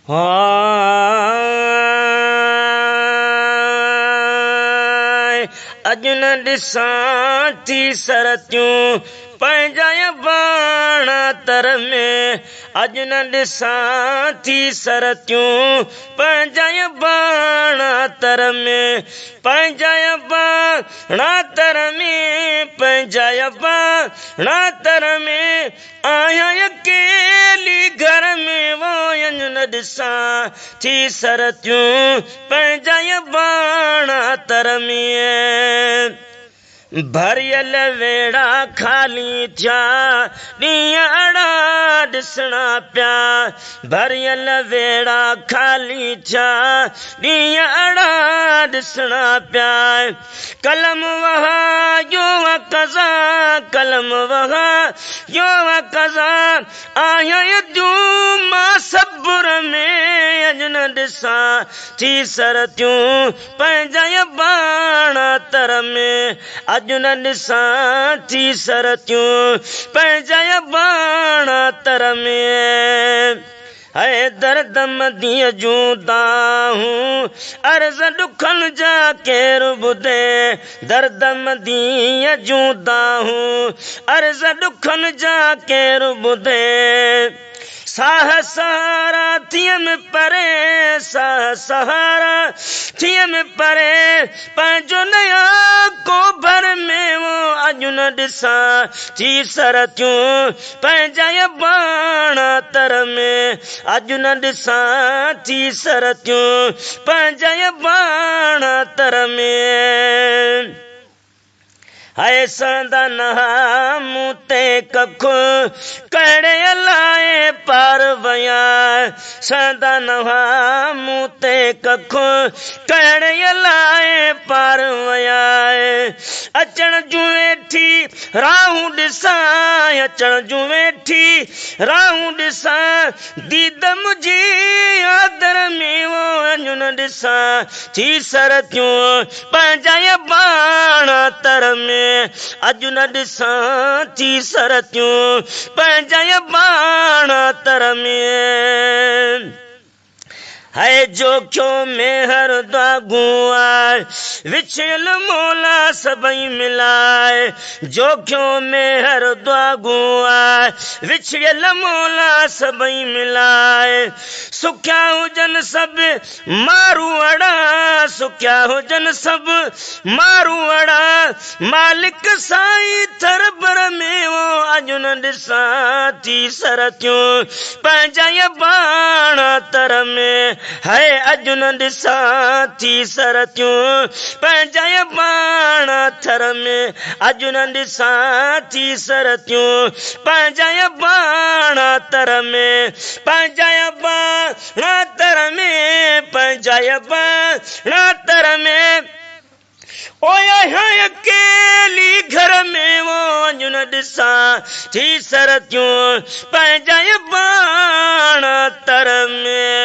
अॼु न ॾिसां थी सरतियूं पंहिंजा बाण तर में अॼु न ॾिसां थी सरतियूं पंहिंजा बाण तर में पंहिंजा बाण तर में पंहिंजा बाण तर में आहियां अकेली घर में वो अॼु न ॾिसां थी सरतियूं पंहिंजा बाण तर में भरियल वेड़ा खाली थिया ॾींहं अड़ा ॾिसणा पिया भरियल वेड़ा खाली थिया ॾींहं अड़ा ॾिसणा पिया कलम वहा यो कज़ा कलम वहा यो कज़ा आहियां दूं मां सब्र में अॼु न ॾिसां थी सरतियूं पंहिंजा बाण तर में अॼु न ॾिसां थी सरतियूं पंहिंजा बाण तर में है दर्द मदीअ जूं दाहूं अर्ज़ ॾुखनि जा केरु ॿुधे दर्द मदीअ जूं दाहूं अर्ज़ ॾुखनि जा केरु ॿुधे साह सहारा थिय में परे साह सहारा थिय में परे पंहिंजो नया को भर में वो अॼु न ॾिसां थी सरतियूं पंहिंजा बाण तर में अॼु न ॾिसां थी सरतियूं पंहिंजा बाण तर में है संदा नहा मूं ते कखु कहिड़े लाइ पार वया संदा नहा मूं ते कखु कहिड़े लाइ पार वया अचण जूं वेठी राहूं ॾिसां अचण जूं वेठी राहूं ॾिसां दीद मुंहिंजी आदर में वो अॼु न ॾिसां थी सरतियूं पंहिंजा बाण तर में अॼु न ॾिसां थी सरतियूं पंहिंजा बाण तर में है जोखियो में हर दागूं आहे विछियल मौला सभई मिलाए जोखियो में हर दागूं आहे विछियल मौला सभई मिलाए सुखिया हुजनि सभु मारू अड़ा सुखिया हुजनि सभु मारू अड़ा मालिक साईं थर बर में वो अॼु न ॾिसां थी सरतियूं पंहिंजा बाण तर में है अॼु न ॾिसां थी सरतियूं पंहिंजा बाण थर में अॼु न ॾिसां थी सरतियूं पंहिंजा बाण तर में पंहिंजा बाण तर में पंहिंजा बाण तर में ओए अकेली घर में वो अॼु न ॾिसां थी सरतियूं पंहिंजा बाण तर में